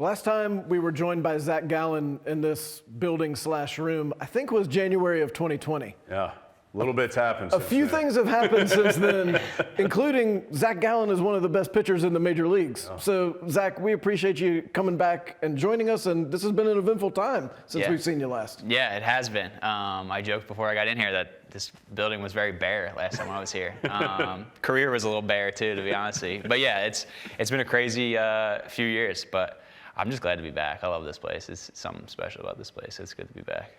The last time we were joined by Zac Gallen in this building/room, I think was January of 2020. Yeah, a little bit's happened A since few then. things have happened since then, including Zac Gallen is one of the best pitchers in the major leagues. Oh. So, Zac, we appreciate you coming back and joining us, and this has been an eventful time since we've seen you last. Yeah, it has been. I joked before I got in here that this building was very bare last time I was here. Career was a little bare too, to be honest with you. But yeah, it's been a crazy few years, but I'm just glad to be back. I love this place. It's something special about this place. It's good to be back.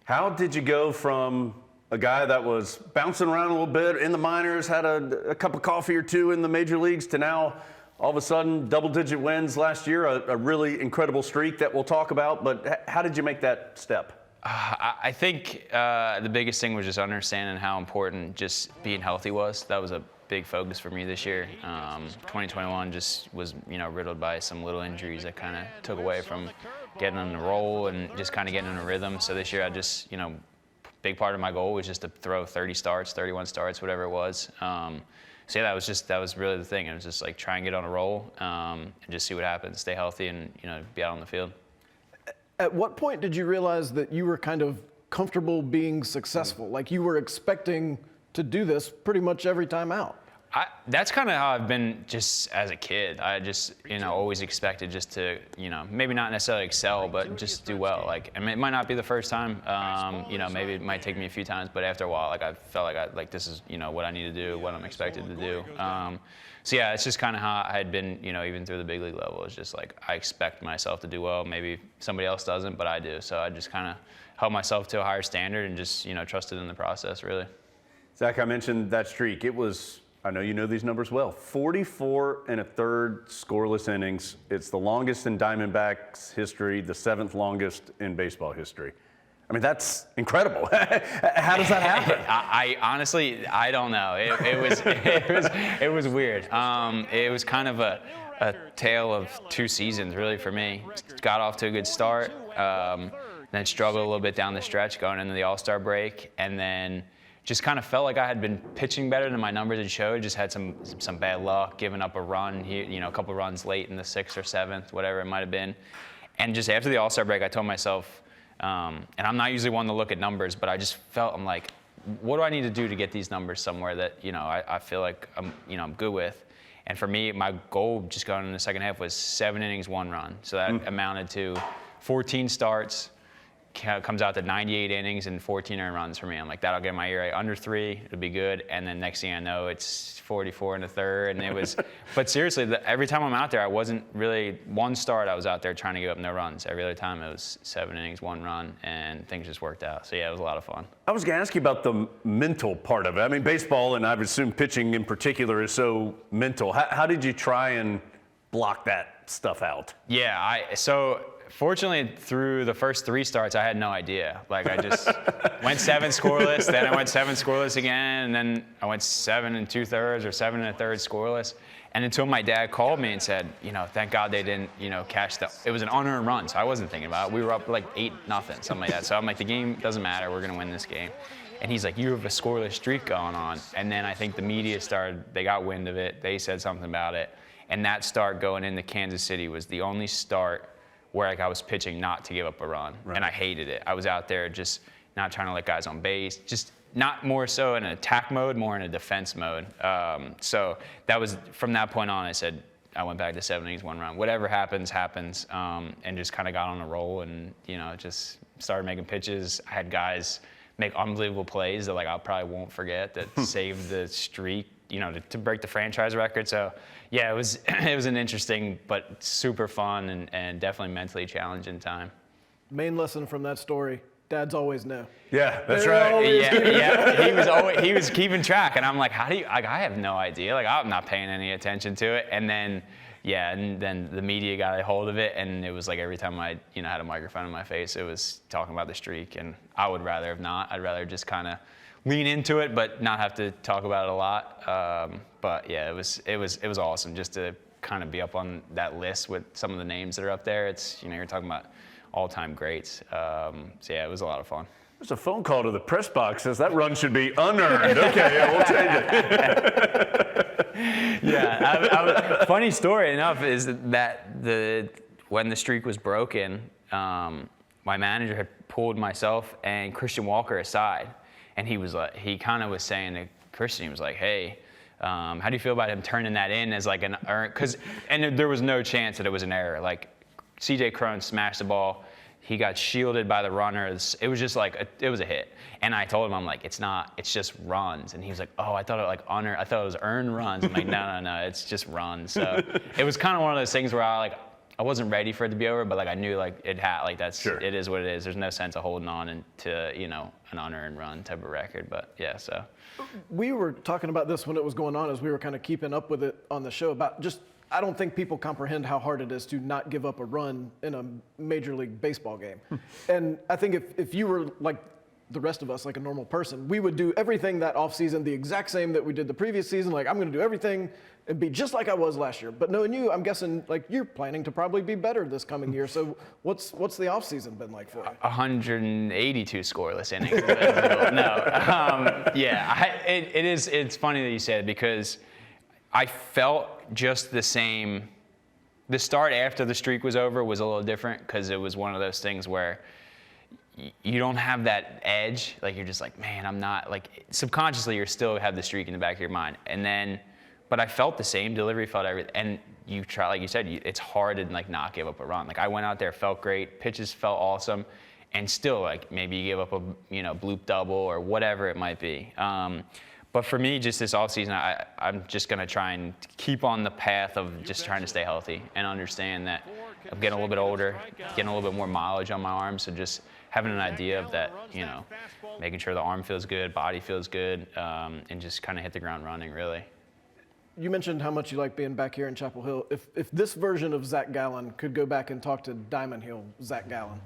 How did you go from a guy that was bouncing around a little bit in the minors, had a cup of coffee or two in the major leagues, to now all of a sudden double-digit wins last year, a really incredible streak that we'll talk about, but how did you make that step? I think the biggest thing was just understanding how important just being healthy was. That was a big focus for me this year. 2021 just was, riddled by some little injuries that kind of took away from getting on the roll and just kind of getting in a rhythm. So this year I just, big part of my goal was just to throw 30 starts, 31 starts, whatever it was. So yeah, that was really the thing. It was just like try and get on a roll and just see what happens, stay healthy and, be out on the field. At what point did you realize that you were kind of comfortable being successful? Like you were expecting to do this pretty much every time out? That's kind of how I've been just as a kid. I just, always expected just to, maybe not necessarily excel, but just do well. Like, I mean, it might not be the first time, maybe it might take me a few times, but after a while, like I felt like this is, what I need to do, what I'm expected to do. So yeah, it's just kind of how I had been, even through the big league level. It's just like I expect myself to do well. Maybe somebody else doesn't, but I do. So I just kind of held myself to a higher standard and just, trusted in the process, really. Zac, I mentioned that streak. It was, I know you know these numbers well, 44 1/3 scoreless innings. It's the longest in Diamondbacks history, the 7th longest in baseball history. I mean, that's incredible. How does that happen? I honestly, I don't know. It was weird. It was kind of a tale of two seasons, really, for me. Got off to a good start, then struggled a little bit down the stretch going into the All-Star break, and then just kind of felt like I had been pitching better than my numbers had showed. Just had some bad luck, giving up a run here, a couple runs late in the 6th or 7th, whatever it might have been. And just after the All-Star break, I told myself, and I'm not usually one to look at numbers, but I just felt, I'm like, what do I need to do to get these numbers somewhere that, I feel like I'm good with? And for me, my goal just going in the second half was 7 innings, 1 run. So that amounted to 14 starts, comes out to 98 innings and 14 earned runs for me. I'm like, that'll get my ERA under 3. It'll be good. And then next thing I know, it's 44 1/3. And it was, but seriously, every time I'm out there, I wasn't really, one start I was out there trying to give up no runs. Every other time it was 7 innings, 1 run, and things just worked out. So yeah, it was a lot of fun. I was going to ask you about the mental part of it. I mean, baseball, and I would assume pitching in particular, is so mental. How did you try and block that stuff out? Yeah, fortunately, through the first 3 starts, I had no idea. Like, I just went 7 scoreless, then I went 7 scoreless again, and then I went 7 2/3 or 7 1/3 scoreless. And until my dad called me and said, thank God they didn't, catch it was an unearned run, so I wasn't thinking about it. We were up like 8-0, something like that. So I'm like, the game doesn't matter, we're gonna win this game. And he's like, you have a scoreless streak going on. And then I think the media they got wind of it, they said something about it. And that start going into Kansas City was the only start where I was pitching not to give up a run, and I hated it. I was out there just not trying to let guys on base, just not more so in an attack mode, more in a defense mode. So that was, from that point on, I went back to 7 innings, 1 run. Whatever happens, happens, and just kind of got on a roll and, just started making pitches. I had guys make unbelievable plays that I probably won't forget that saved the streak, to break the franchise record. So yeah, it was an interesting but super fun and definitely mentally challenging time. Main lesson from that story: dads always know. Yeah, that's right. Yeah. He was keeping track, and I'm like, how do you? Like, I have no idea. Like, I'm not paying any attention to it. And then, and then the media got a hold of it, and it was like every time I, had a microphone in my face, it was talking about the streak, and I would rather have not. I'd rather just kind of lean into it, but not have to talk about it a lot. But yeah, it was awesome just to kind of be up on that list with some of the names that are up there. It's, you're talking about all-time greats. So yeah, it was a lot of fun. There's a phone call to the press box says that run should be unearned. Okay, yeah, we'll change it. Yeah, funny story enough is that when the streak was broken, my manager had pulled myself and Christian Walker aside, and he kind of was saying to Christian, he was like, hey, how do you feel about him turning that in as like an error? And there was no chance that it was an error. Like C.J. Cron smashed the ball. He got shielded by the runners. It was just like, it was a hit. And I told him, I'm like, it's not, it's just runs. And he was like, oh, I thought it was earned runs. I'm like, no, it's just runs. So it was kind of one of those things where I wasn't ready for it to be over, but like I knew like it had, like that's, sure. It is what it is. There's no sense of holding on to, you know, an unearned run type of record. But yeah, so. We were talking about this when it was going on as we were kind of keeping up with it on the show about just, I don't think people comprehend how hard it is to not give up a run in a Major League Baseball game. And I think if you were like the rest of us, like a normal person, we would do everything that offseason the exact same that we did the previous season. Like, I'm going to do everything and be just like I was last year. But knowing you, I'm guessing like you're planning to probably be better this coming year. So what's the offseason been like for you? 182 scoreless innings. It's funny that you said it because I felt just the same. The start after the streak was over was a little different because it was one of those things where you don't have that edge. Like you're just like, man, I'm not like subconsciously you still have the streak in the back of your mind. And then, but I felt the same. Delivery felt everything. And you try, like you said, it's hard to like not give up a run. Like I went out there, felt great, pitches felt awesome, and still like maybe you give up a bloop double or whatever it might be. But for me, just this offseason, I'm just going to try and keep on the path of just trying to stay healthy and understand that I'm getting a little bit older, getting a little bit more mileage on my arms, so just having an idea of that, making sure the arm feels good, body feels good, and just kind of hit the ground running, really. You mentioned how much you like being back here in Chapel Hill. If this version of Zac Gallen could go back and talk to Diamond Hill Zac Gallen,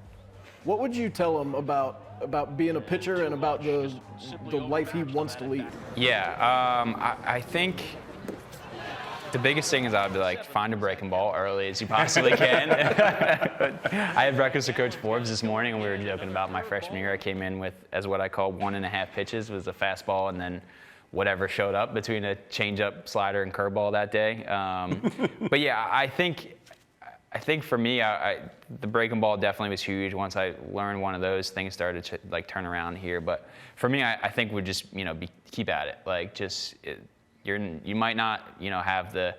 what would you tell him about being a pitcher and about the life he wants to lead? Yeah, I think the biggest thing is I'd be like, find a breaking ball early as you possibly can. I had breakfast with Coach Forbes this morning, and we were joking about my freshman year. I came in with, as what I call 1.5 pitches, was a fastball, and then whatever showed up between a changeup, slider, and curveball that day. But yeah, I think for me, the breaking ball definitely was huge. Once I learned one of those, things started to like turn around here. But for me, I think we just keep at it. Like you might not have the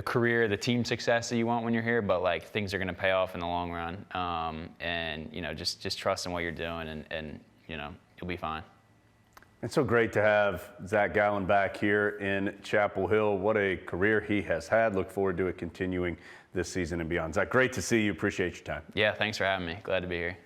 career, the team success that you want when you're here, but like things are going to pay off in the long run. And just trust in what you're doing, and you'll be fine. It's so great to have Zac Gallen back here in Chapel Hill. What a career he has had. Look forward to it continuing this season and beyond. Zac, great to see you. Appreciate your time. Yeah, thanks for having me. Glad to be here.